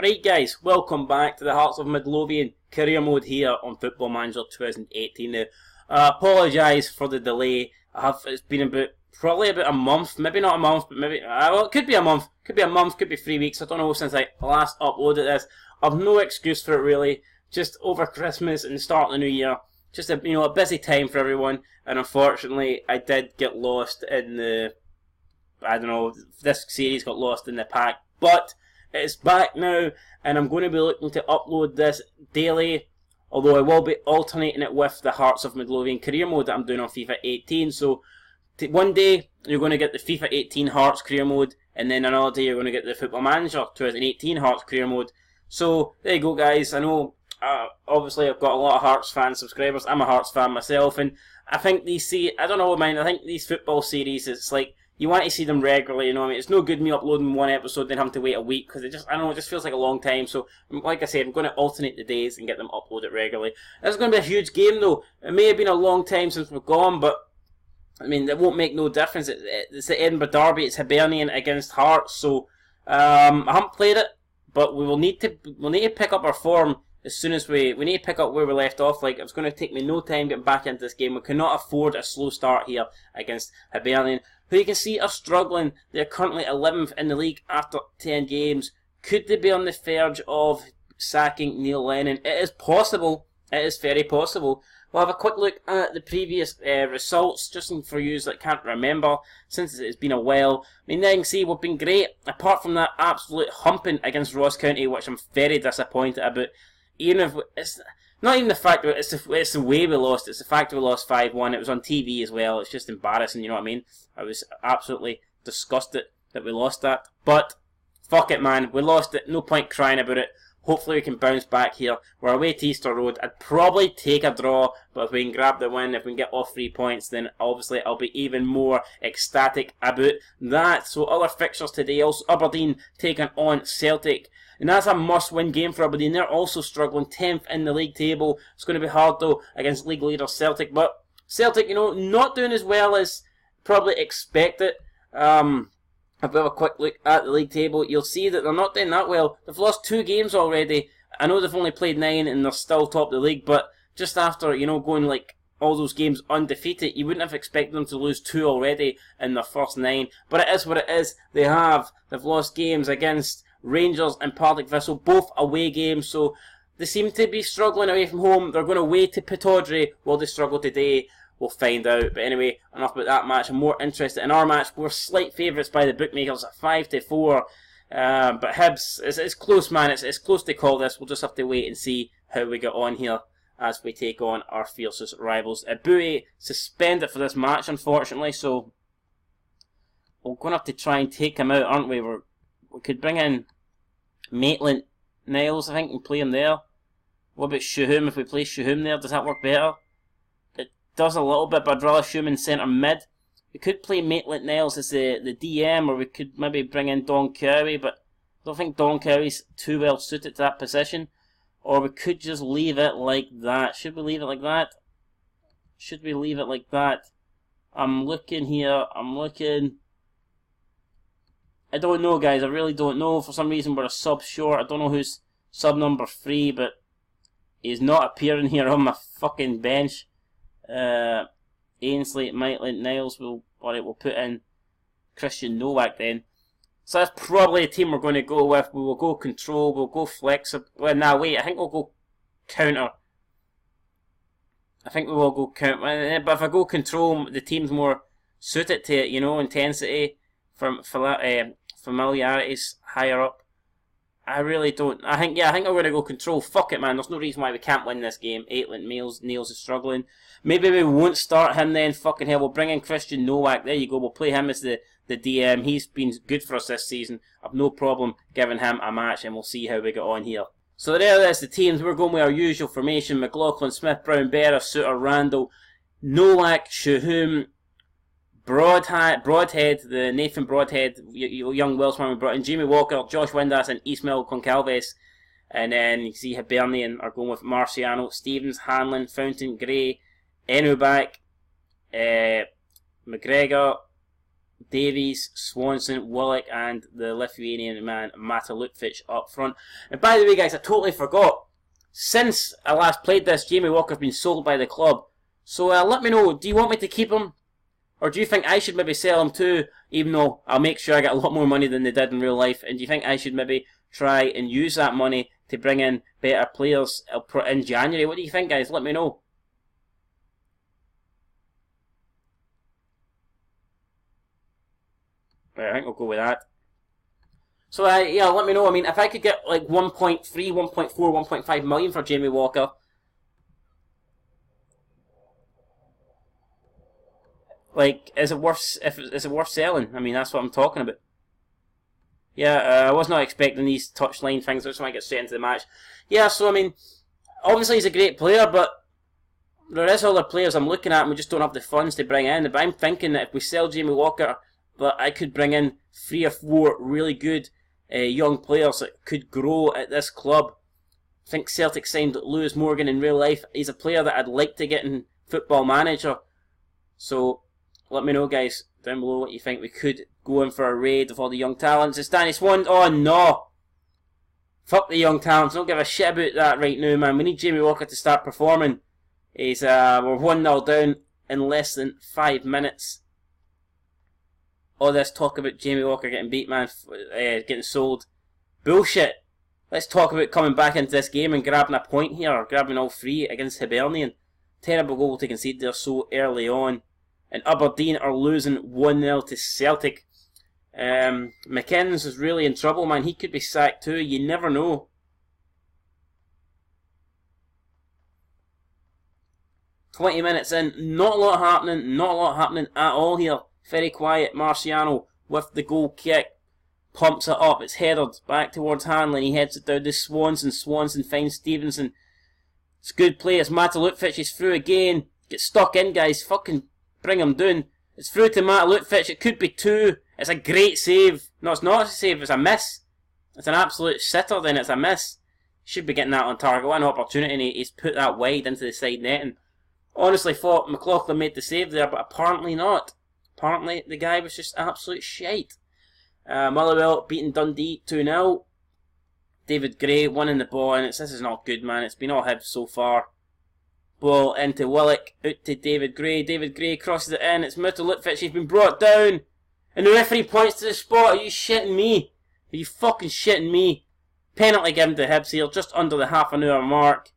Right guys, welcome back to the Hearts of Midlothian career mode here on Football Manager 2018 now. I apologise for the delay. It's been probably about a month, maybe not a month, but maybe, well, it could be a month, could be 3 weeks, I don't know, since I last uploaded this. I've no excuse for it really, just over Christmas and the start of the new year. Just a busy time for everyone, and unfortunately I did get lost in the, this series got lost in the pack, but it's back now, and I'm going to be looking to upload this daily, although I will be alternating it with the Hearts of Midlothian career mode that I'm doing on FIFA 18. So one day you're going to get the FIFA 18 Hearts career mode, and then another day you're going to get the Football Manager 2018 Hearts career mode. So there you go guys. I know obviously I've got a lot of Hearts fan subscribers. I'm a Hearts fan myself, and I think I think these football series, it's like, you want to see them regularly, you know what I mean? It's no good me uploading one episode then having to wait a week, because it just feels like a long time. So, like I said, I'm going to alternate the days and get them uploaded regularly. This is going to be a huge game though. It may have been a long time since we've gone, but I mean, it won't make no difference. It's the Edinburgh Derby, it's Hibernian against Hearts, so I haven't played it, but we'll need to pick up our form as soon as we need to pick up where we left off. Like, it's going to take me no time getting back into this game. We cannot afford a slow start here against Hibernian, who you can see are struggling. They're currently 11th in the league after 10 games. Could they be on the verge of sacking Neil Lennon? It is possible. It is very possible. We'll have a quick look at the previous results, just for you that can't remember, since it's been a while. I mean, there you can see we've been great, apart from that absolute humping against Ross County, which I'm very disappointed about. Even if it's not even the fact that it's the way we lost, it's the fact that we lost 5-1. It was on TV as well. It's just embarrassing, you know what I mean? I was absolutely disgusted that we lost that. But fuck it, man. We lost it. No point crying about it. Hopefully we can bounce back here. We're away to Easter Road. I'd probably take a draw, but if we can grab the win, if we can get off 3 points, then obviously I'll be even more ecstatic about that. So other fixtures today, also Aberdeen taking on Celtic. And that's a must-win game for Aberdeen. They're also struggling, 10th in the league table. It's going to be hard, though, against league leader Celtic. But Celtic, not doing as well as probably expected. If we have a quick look at the league table, you'll see that they're not doing that well. They've lost 2 games already. I know they've only played 9 and they're still top of the league, but just after, going like all those games undefeated, you wouldn't have expected them to lose 2 already in their first 9. But it is what it is. They've lost games against Rangers and Partick Thistle, both away games, so they seem to be struggling away from home. They're going away to Pittodrie. Will they struggle today? We'll find out. But anyway, enough about that match. I'm more interested in our match. We're slight favourites by the bookmakers at 5-4. But Hibs, it's close, man. It's close to call this. We'll just have to wait and see how we get on here as we take on our fiercest rivals. Bowie suspended for this match, unfortunately, so we're going to have to try and take him out, aren't we? We could bring in Maitland-Niles, I think, and play him there. What about Shuhum? If we play Shuhum there, does that work better? It does a little bit, but I'd rather Shuhum in centre mid. We could play Maitland-Niles as the DM, or we could maybe bring in Don Cowie, but I don't think Don Cowie's too well suited to that position. Or we could just leave it like that. Should we leave it like that? Should we leave it like that? I'm looking here, I don't know, guys. I really don't know. For some reason, we're a sub short. I don't know who's sub number 3, but he's not appearing here on my fucking bench. Ainsley, Maitland-Niles. We'll put in Christian Nowak then. So that's probably the team we're going to go with. We will go control. We'll go flexible. Well, now wait. I think we'll go counter. I think we will go counter. But if I go control, the team's more suited to it. Intensity from familiarities higher up. I really don't. I think I'm going to go control. Fuck it, man. There's no reason why we can't win this game. Niels is struggling. Maybe we won't start him then. Fucking hell. We'll bring in Christian Nowak. There you go. We'll play him as the DM. He's been good for us this season. I've no problem giving him a match, and we'll see how we get on here. So there it is, the teams. We're going with our usual formation. McLaughlin, Smith, Brown, Berra, Suter, Randall, Nowak, Shuhum, Broadhead, the Nathan Broadhead, young Welshman we brought in, Jamie Walker, Josh Windass, and Ismail Goncalves. And then you see Hibernian are going with Marciano, Stevens, Hanlon, Fountain, Gray, Enubak, McGregor, Davies, Swanson, Willock, and the Lithuanian man Matalutfich up front. And by the way, guys, I totally forgot. Since I last played this, Jamie Walker's been sold by the club. So let me know, do you want me to keep him? Or do you think I should maybe sell him too, even though I'll make sure I get a lot more money than they did in real life? And do you think I should maybe try and use that money to bring in better players in January? What do you think, guys? Let me know. Right, I think we'll go with that. So, yeah, let me know. I mean, if I could get like 1.3, 1.4, 1.5 million for Jamie Walker, like, is it worth selling? I mean, that's what I'm talking about. Yeah, I was not expecting these touchline things. I just want to get straight into the match. Yeah, so, I mean, obviously he's a great player, but there is other players I'm looking at and we just don't have the funds to bring in. But I'm thinking that if we sell Jamie Walker, that I could bring in 3 or 4 really good young players that could grow at this club. I think Celtic signed Lewis Morgan in real life. He's a player that I'd like to get in Football Manager. So, let me know, guys, down below what you think. We could go in for a raid of all the young talents. It's Danny Swan. Oh, no. Fuck the young talents. Don't give a shit about that right now, man. We need Jamie Walker to start performing. We're 1-0 down in less than 5 minutes. All this talk about Jamie Walker getting beat, man, getting sold. Bullshit. Let's talk about coming back into this game and grabbing a point here, or grabbing all 3 against Hibernian. Terrible goal to concede there so early on. And Aberdeen are losing 1-0 to Celtic. McKinnon's is really in trouble, man. He could be sacked too. You never know. "20 minutes in, not a lot happening at all here. Very quiet. Marciano with the goal kick. Pumps it up. It's headed back towards Hanlon. He heads it down to Swanson. Swanson finds Stevenson. It's good play. It's Matalutfich. He's through again. Get stuck in, guys. Fucking bring him down. It's through to Matalutfich. It could be 2. It's a great save. No, it's not a save. It's a miss. It's an absolute sitter then. It's a miss. Should be getting that on target. What an opportunity. And he's put that wide into the side net. And honestly thought McLaughlin made the save there, but apparently not. Apparently the guy was just absolute shite. Motherwell beating Dundee 2-0. David Gray winning the ball, and this is not good, man. It's been all Hibs so far. Ball into Willock, out to David Gray. David Gray crosses it in. It's Matalutfich. He's been brought down. And the referee points to the spot. Are you shitting me? Are you fucking shitting me? Penalty given to Hibs here, just under the half an hour mark.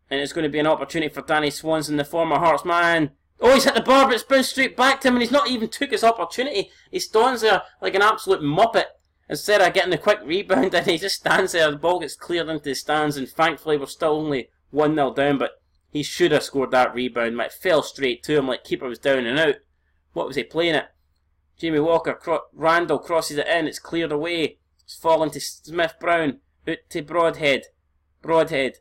And it's going to be an opportunity for Danny Swanson, the former Hearts man. Oh, he's hit the bar, but it's bounced straight back to him, and he's not even took his opportunity. He stands there like an absolute muppet. Instead of getting the quick rebound, and he just stands there. The ball gets cleared into the stands, and thankfully we're still only 1-0 down, but he should have scored that rebound. It fell straight to him like keeper was down and out. What was he playing it? Jamie Walker, Randall crosses it in. It's cleared away. It's fallen to Smith-Brown. Out to Broadhead. Broadhead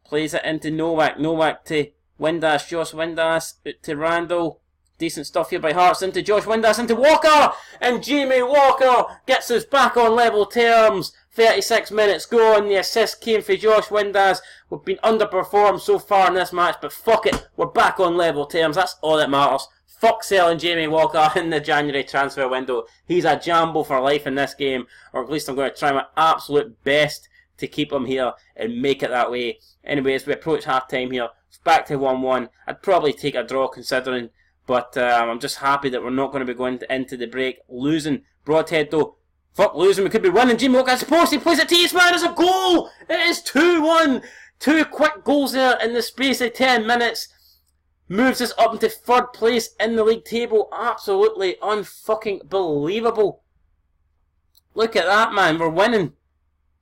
plays it into Nowak. Nowak to Windass. Josh Windass. Out to Randall. Decent stuff here by Hearts. Into Josh Windass. Into Walker. And Jamie Walker gets us back on level terms. 36 minutes gone. The assist came for Josh Windass. We've been underperformed so far in this match, but fuck it. We're back on level terms. That's all that matters. Fuck selling Jamie Walker in the January transfer window. He's a jambo for life in this game, or at least I'm going to try my absolute best to keep him here and make it that way. Anyway, as we approach half time here, it's back to 1-1. I'd probably take a draw considering, but I'm just happy that we're not going to be going into the break losing. Broadhead though, fuck losing, we could be winning. Jamie Walker, I suppose he plays it to Eastman as a goal. It is 2-1. 2 quick goals there in the space of 10 minutes. Moves us up into 3rd place in the league table. Absolutely unfucking believable. Look at that, man. We're winning.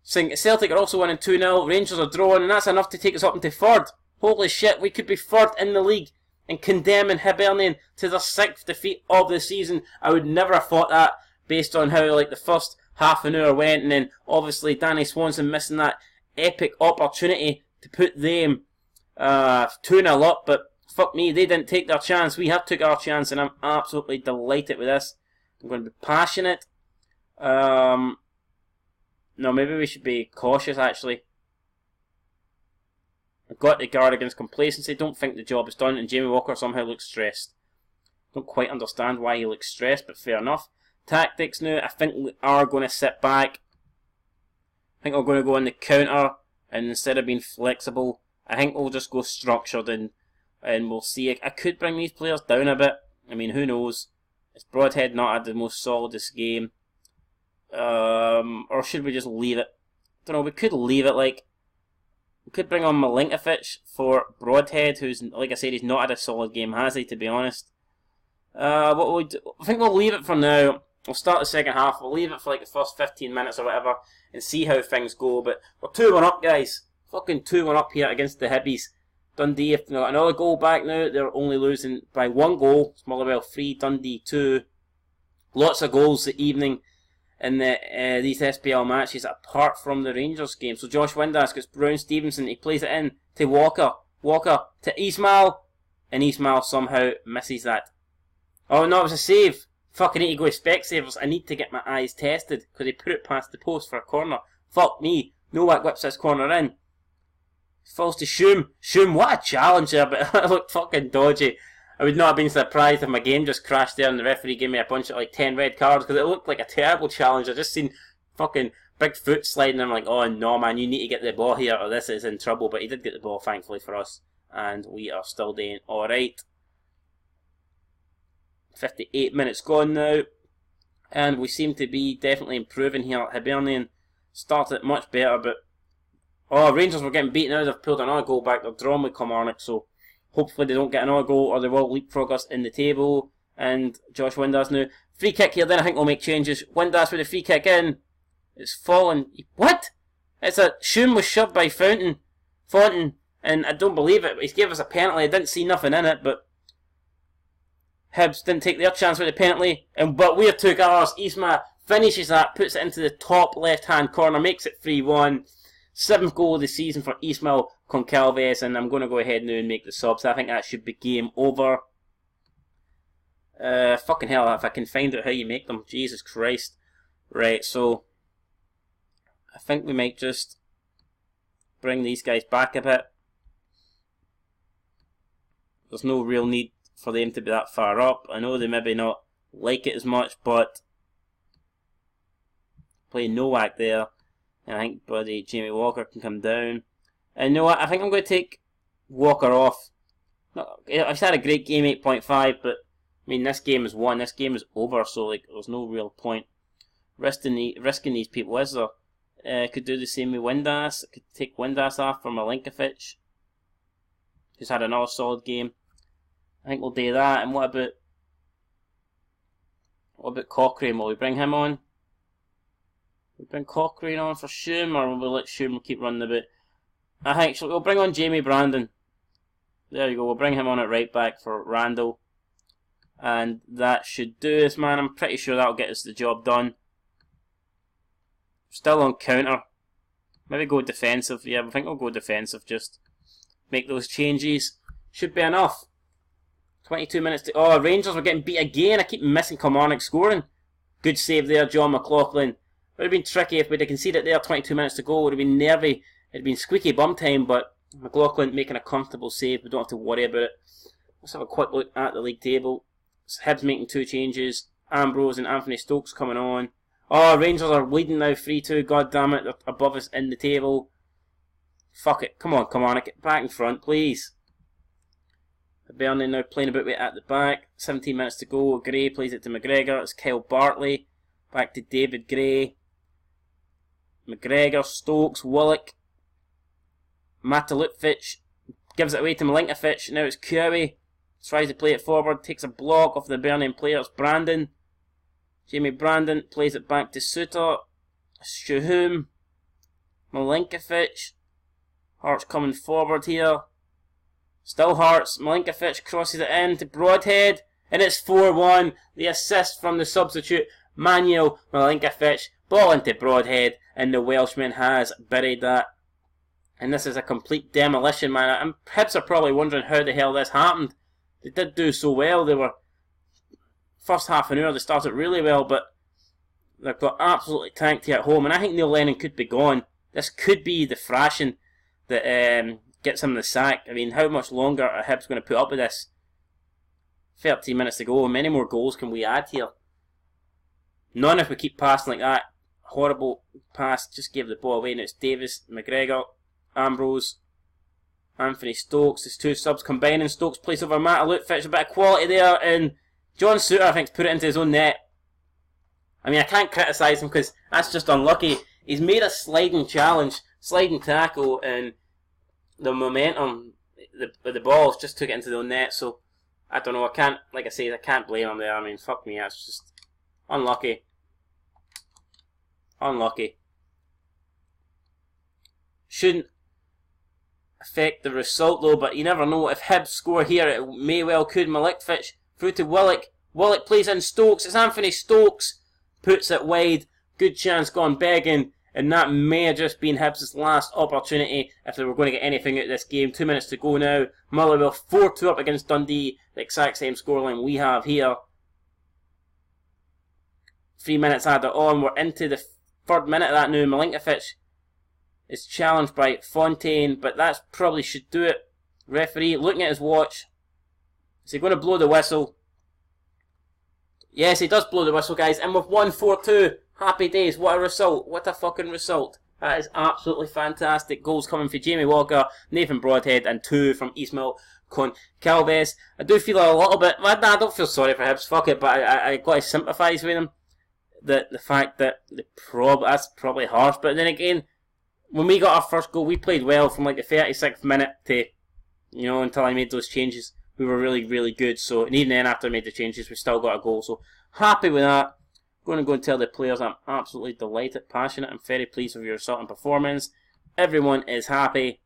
Celtic are also winning 2-0. Rangers are drawing, and that's enough to take us up into 3rd. Holy shit, we could be 3rd in the league and condemning Hibernian to their 6th defeat of the season. I would never have thought that based on how the first half an hour went, and then obviously Danny Swanson missing that epic opportunity to put them 2-0 up, but fuck me, they didn't take their chance. We have took our chance, and I'm absolutely delighted with this. I'm going to be passionate. No, maybe we should be cautious, actually. I've got to guard against complacency. Don't think the job is done, and Jamie Walker somehow looks stressed. Don't quite understand why he looks stressed, but fair enough. Tactics now, I think we are going to sit back. I think we're going to go on the counter, and instead of being flexible, I think we'll just go structured, and we'll see. I could bring these players down a bit. I mean, who knows? Is Broadhead not had the most solidest game? Or should we just leave it? Don't know, we could leave it. Like, we could bring on Milinkovic for Broadhead, who's, like I said, he's not had a solid game, has he, to be honest? What we'll do, I think we'll leave it for now. We'll start the second half. We'll leave it for like the first 15 minutes or whatever and see how things go. But we're 2-1 up, guys. Fucking 2-1 up here against the Hibbies. Dundee, if they got another goal back now, they're only losing by 1 goal. Motherwell 3, Dundee 2. Lots of goals the evening in these SPL matches apart from the Rangers game. So Josh Windass gets Brown Stevenson. He plays it in to Walker. Walker to Ismail. And Ismail somehow misses that. Oh no, it was a save. Fucking need to go with Specsavers. I need to get my eyes tested because he put it past the post for a corner. Fuck me. Nowak whips this corner in. Falls to Shum. Shum, what a challenge there, but it looked fucking dodgy. I would not have been surprised if my game just crashed there and the referee gave me a bunch of like 10 red cards because it looked like a terrible challenge. I just seen fucking big foot sliding and I'm like, oh no man, you need to get the ball here or this is in trouble. But he did get the ball, thankfully for us, and we are still doing alright. 58 minutes gone now, and we seem to be definitely improving here at Hibernian. Started much better, but Rangers were getting beaten now. They've pulled another goal back. They're drawn with Kilmarnock, so hopefully they don't get another goal or they will leapfrog us in the table. And Josh Windass now. Free kick here, then I think we'll make changes. Windass with a free kick in. It's fallen. What? It's a Shum was shoved by Fountain, and I don't believe it. He gave us a penalty. I didn't see nothing in it, but Hibs didn't take their chance with the penalty, but we took ours. Isma finishes that, puts it into the top left-hand corner, makes it 3-1. 7th goal of the season for Ismail Concalves, and I'm going to go ahead now and make the subs. I think that should be game over. Fucking hell, if I can find out how you make them. Jesus Christ. Right, so I think we might just bring these guys back a bit. There's no real need for them to be that far up. I know they maybe not like it as much, but play Nowak there, and I think buddy Jamie Walker can come down. And you know what? I think I'm going to take Walker off. I've had a great game, 8.5, but I mean this game is won. This game is over, so like there's no real point risking these people, is there? Could do the same with Windass. I could take Windass off for Milinkovic, who's had another solid game. I think we'll do that. And what about Cochrane? Will we bring him on? We bring Cochrane on for Shum, or will we let Shum keep running a bit? I think we'll bring on Jamie Brandon. There you go. We'll bring him on at right back for Randall, and that should do us, man. I'm pretty sure that'll get us the job done. Still on counter. Maybe go defensive. Yeah, I think we'll go defensive. Just make those changes. Should be enough. 22 minutes to... Rangers were getting beat again. I keep missing Kilmarnock scoring. Good save there, John McLaughlin. It would have been tricky if we'd have conceded there, 22 minutes to go. It would have been nervy. It would have been squeaky bum time, but McLaughlin making a comfortable save. We don't have to worry about it. Let's have a quick look at the league table. Hibs making 2 changes. Ambrose and Anthony Stokes coming on. Rangers are leading now 3-2. God damn it, they're above us in the table. Fuck it. Come on, Kilmarnock. Get back in front, please. Burnley now playing about with it at the back. 17 minutes to go. Gray plays it to McGregor. It's Kyle Bartley. Back to David Gray. McGregor, Stokes, Willock. Matalupic gives it away to Milinkovic. Now it's Cowie. Tries to play it forward. Takes a block off the Burnley player. It's Brandon. Jamie Brandon plays it back to Suter. Shuhum. Milinkovic. Hart's coming forward here. Still Hart's. Milinkovic crosses it in to Broadhead. And it's 4-1. The assist from the substitute, Manuel Milinkovic. Ball into Broadhead. And the Welshman has buried that. And this is a complete demolition, man. And Hibs are probably wondering how the hell this happened. They did do so well. They were... First half an hour, they started really well, but they've got absolutely tanked here at home. And I think Neil Lennon could be gone. This could be the thrashing that gets him the sack. I mean, how much longer are Hibs going to put up with this? 13 minutes to go. How many more goals can we add here? None if we keep passing like that. Horrible pass. Just gave the ball away. Now it's Davis, McGregor, Ambrose, Anthony Stokes. There's two subs combining. Stokes plays over Matt Lutfitch. A bit of quality there. And John Suter, I think, put it into his own net. I mean, I can't criticise him because that's just unlucky. He's made a sliding challenge, sliding tackle, and the momentum, the balls just took it into the own net. So, I don't know. I can't, like I say, I can't blame him there. I mean, fuck me. That's just unlucky. Unlucky. Shouldn't affect the result though, but you never know. If Hibs score here, it may well could. Milikvich through to Willock. Willock plays in Stokes. It's Anthony Stokes. Puts it wide. Good chance gone begging. And that may have just been Hibs' last opportunity if they were going to get anything out of this game. 2 minutes to go now. Motherwell 4-2 up against Dundee. The exact same scoreline we have here. 3 minutes added on. We're into the third minute of that now. Milinkovic is challenged by Fontaine, but that probably should do it. Referee looking at his watch. Is he going to blow the whistle? Yes, he does blow the whistle, guys. And we've won 4-2. Happy days. What a result. What a fucking result. That is absolutely fantastic. Goals coming from Jamie Walker, Nathan Broadhead, and 2 from Ismail Goncalves. I do feel a little bit... I don't feel sorry for Hibs. Fuck it, but I got to sympathise with them. The fact that that's probably harsh, but then again, when we got our first goal, we played well from like the 36th minute to, you know, until I made those changes. We were really, really good. So, and even then, after I made the changes, we still got a goal. So, happy with that. Going to go and tell the players I'm absolutely delighted, passionate. I'm very pleased with your result and performance. Everyone is happy.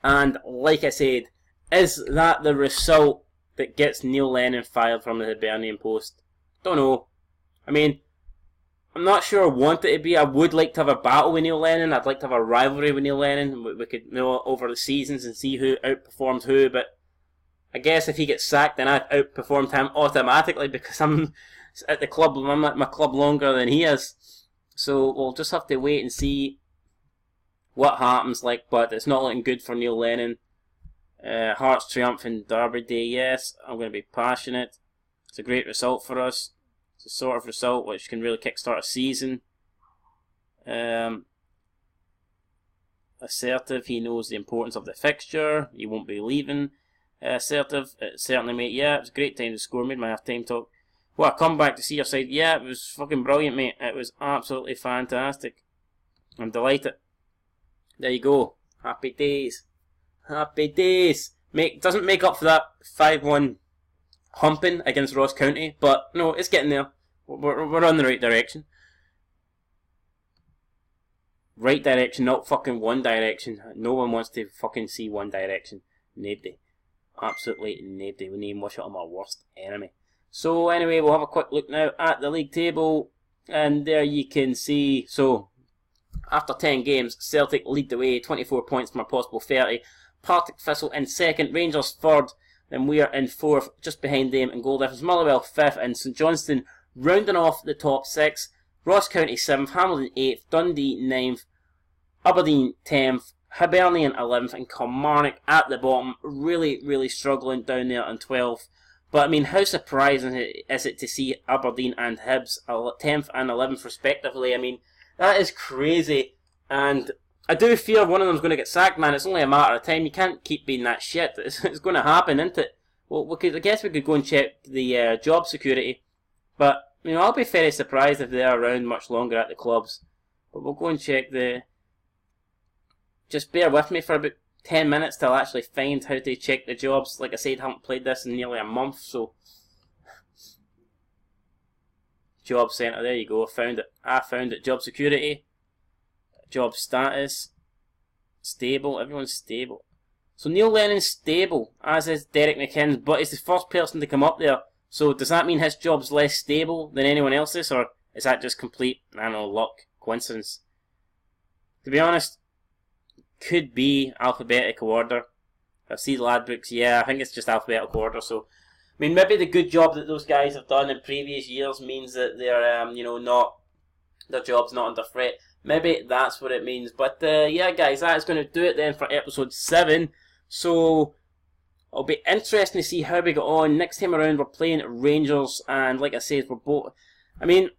And like I said, is that the result that gets Neil Lennon fired from the Hibernian post? Don't know. I mean, I'm not sure I want it to be. I would like to have a battle with Neil Lennon. I'd like to have a rivalry with Neil Lennon. We could know over the seasons and see who outperforms who. But I guess if he gets sacked, then I've outperformed him automatically because I'm at the club. I'm at my club longer than he is. So we'll just have to wait and see what happens. But it's not looking good for Neil Lennon. Hearts triumphing Derby Day. Yes, I'm going to be passionate. It's a great result for us. It's a sort of result which can really kickstart a season. Assertive, he knows the importance of the fixture. He won't be leaving. Assertive, it certainly mate. Yeah, it was a great time to score. Made my half-time talk. What a comeback to see your side. Yeah, it was fucking brilliant, mate. It was absolutely fantastic. I'm delighted. There you go. Happy days. Happy days. Doesn't make up for that 5-1 humping against Ross County, but no, it's getting there. We're on the right direction. Right direction, not fucking One Direction. No one wants to fucking see One Direction. Nobody. Absolutely nobody. We need to wish it on my worst enemy. So anyway, we'll have a quick look now at the league table, and there you can see, so after 10 games, Celtic lead the way, 24 points from a possible 30. Partick Thistle in second, Rangers third, then we are in fourth, just behind them in goal difference. Motherwell fifth, and St Johnstone rounding off the top six. Ross County 7th, Hamilton 8th, Dundee 9th, Aberdeen 10th, Hibernian 11th, and Kilmarnock at the bottom, really, really struggling down there in 12th. But I mean, how surprising is it to see Aberdeen and Hibs 10th and 11th respectively? I mean, that is crazy, and I do fear one of them's going to get sacked, man. It's only a matter of time. You can't keep being that shit. It's going to happen, isn't it? Well, I guess we could go and check the job security, but you know, I'll be very surprised if they're around much longer at the clubs. But we'll go and check the... Just bear with me for about 10 minutes till I actually find how to check the jobs. Like I said, I haven't played this in nearly a month, so... Job Centre, there you go, I found it. Job security. Job status. Stable, everyone's stable. So Neil Lennon's stable, as is Derek McKinnon, but he's the first person to come up there. So does that mean his job's less stable than anyone else's, or is that just complete, I don't know, luck, coincidence? To be honest, could be alphabetical order. I see the lad books, yeah, I think it's just alphabetical order. So, I mean, maybe the good job that those guys have done in previous years means that they're, you know, not, their job's not under threat. Maybe that's what it means. But yeah, guys, that is going to do it then for episode 7. So, It'll be interesting to see how we get on. Next time around, we're playing Rangers, and like I said, we're both... I mean,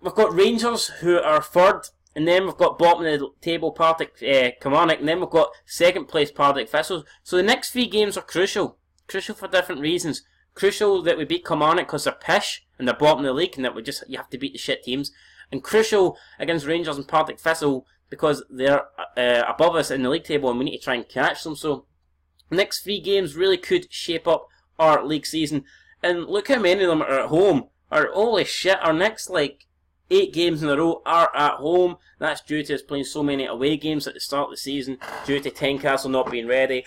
we've got Rangers, who are third, and then we've got bottom of the table Partick Kilmarnock, and then we've got second place Partick Thistle. So the next 3 games are crucial. Crucial for different reasons. Crucial that we beat Kilmarnock because they're pish, and they're bottom of the league, and that you have to beat the shit teams. And crucial against Rangers and Partick Thistle because they're above us in the league table, and we need to try and catch them. So the next 3 games really could shape up our league season. And look how many of them are at home. Holy shit, our next 8 games in a row are at home. That's due to us playing so many away games at the start of the season, due to Tynecastle not being ready.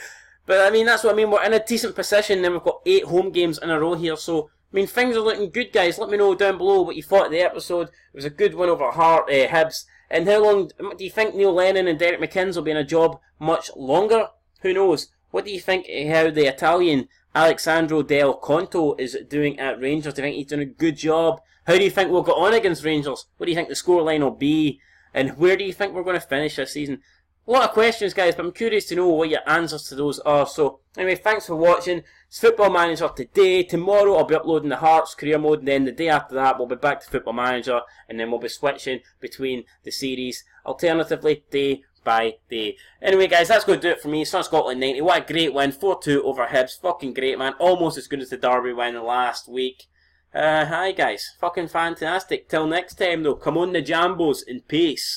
But I mean, that's what I mean. We're in a decent position, and we've got 8 home games in a row here. So I mean, things are looking good, guys. Let me know down below what you thought of the episode. It was a good win over Hibs. And how long do you think Neil Lennon and Derek McInnes will be in a job? Much longer? Who knows? What do you think how the Italian Alessandro Del Conto is doing at Rangers? Do you think he's doing a good job? How do you think we'll get on against Rangers? What do you think the scoreline will be? And where do you think we're going to finish this season? A lot of questions, guys, but I'm curious to know what your answers to those are. So, anyway, thanks for watching. It's Football Manager today. Tomorrow I'll be uploading the Hearts career mode, and then the day after that we'll be back to Football Manager, and then we'll be switching between the series, alternatively, day by day. Anyway, guys, that's going to do it for me. Sun Scotland 90. What a great win. 4-2 over Hibs. Fucking great, man. Almost as good as the Derby win last week. Hi, guys. Fucking fantastic. Till next time, though. Come on the Jambos in peace.